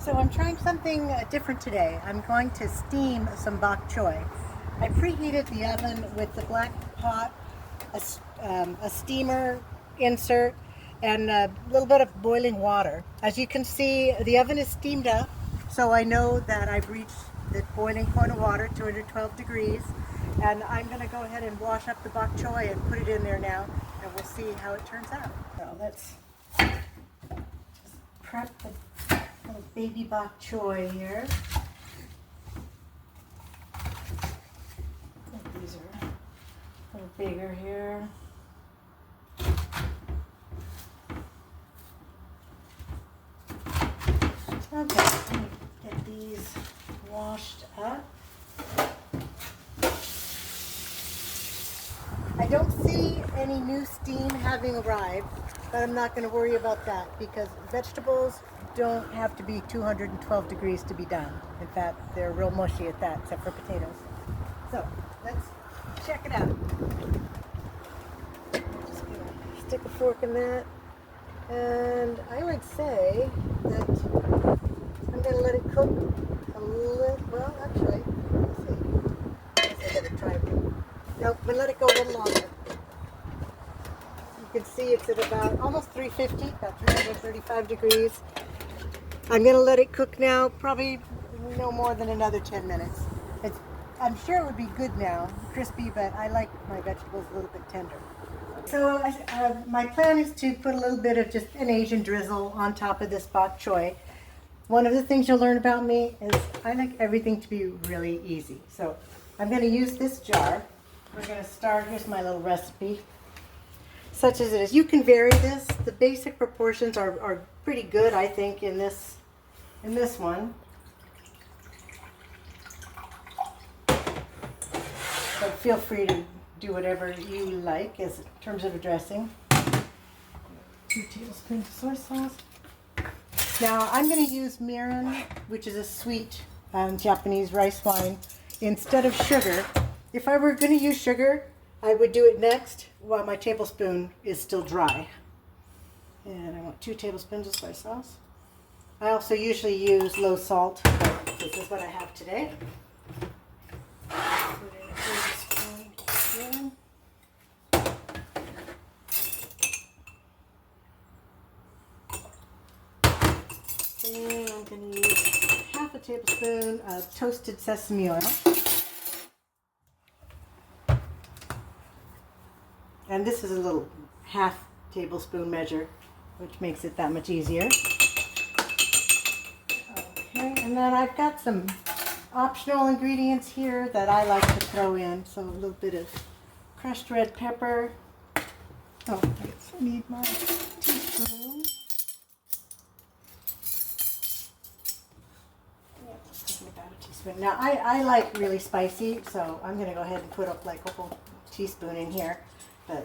So I'm trying something different today. I'm going to steam some bok choy. I preheated the oven with the black pot, a steamer insert, and a little bit of boiling water. As you can see, the oven is steamed up, so I know that I've reached the boiling point of water, 212 degrees, and I'm going to go ahead and wash up the bok choy and put it in there now, and we'll see how it turns out. So let's just prep the little baby bok choy here. These are a little bigger here. Okay, let me get these washed up. I don't see any new steam having arrived, but I'm not going to worry about that because vegetables don't have to be 212 degrees to be done. In fact, they're real mushy at that, except for potatoes. So, let's check it out. Just going to stick a fork in that. And I would say that I'm going to let it cook a little, well, actually, let's see. I guess I better try it. Nope, I'm going to let it go a little longer. You can see it's at about almost 350, about 335 degrees. I'm going to let it cook now, probably no more than another 10 minutes. I'm sure it would be good now, crispy, but I like my vegetables a little bit tender. So my plan is to put a little bit of just an Asian drizzle on top of this bok choy. One of the things you'll learn about me is I like everything to be really easy. So I'm going to use this jar. We're going to start, here's my little recipe. Such as it is. You can vary this. The basic proportions are pretty good, I think, in this one. But feel free to do whatever you like as in terms of a dressing. 2 tablespoons of soy sauce. Now I'm going to use mirin, which is a sweet Japanese rice wine, instead of sugar. If I were going to use sugar, I would do it next while my tablespoon is still dry. And I want 2 tablespoons of soy sauce. I also usually use low salt, but this is what I have today. And I'm going to use half a tablespoon of toasted sesame oil. And this is a little half tablespoon measure, which makes it that much easier. Okay, and then I've got some optional ingredients here that I like to throw in. So a little bit of crushed red pepper. Oh, I guess I need my teaspoon. Yeah, just about a teaspoon. Now I like really spicy, so I'm going to go ahead and put up like a whole teaspoon in here. But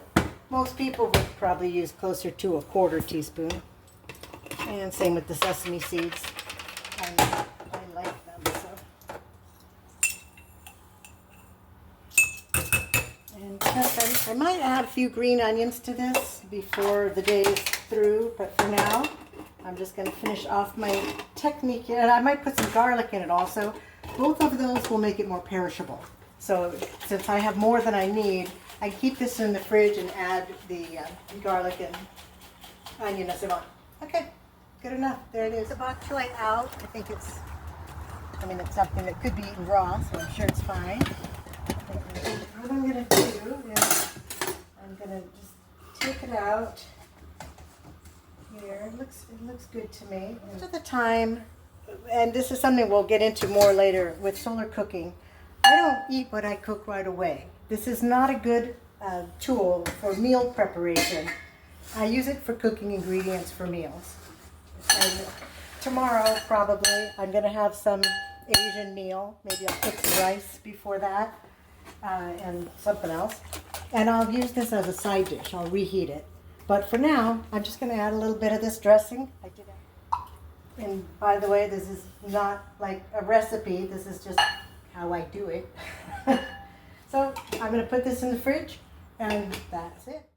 most people would probably use closer to a 1/4 teaspoon. And same with the sesame seeds. I like them, so. And I might add a few green onions to this before the day is through, but for now, I'm just going to finish off my technique here. And I might put some garlic in it also. Both of those will make it more perishable. So since I have more than I need, I keep this in the fridge and add the garlic and onion as I want. Okay, good enough. There it is. The bok choy out. I think it's something that could be eaten raw, so I'm sure it's fine. What I'm going to do is I'm going to just take it out here. It looks good to me. Most of the time, and this is something we'll get into more later with solar cooking, I don't eat what I cook right away. This is not a good tool for meal preparation. I use it for cooking ingredients for meals. And tomorrow, probably, I'm going to have some Asian meal. Maybe I'll cook some rice before that and something else. And I'll use this as a side dish. I'll reheat it. But for now, I'm just going to add a little bit of this dressing. And by the way, this is not like a recipe. This is just how I do it. So I'm going to put this in the fridge, and that's it.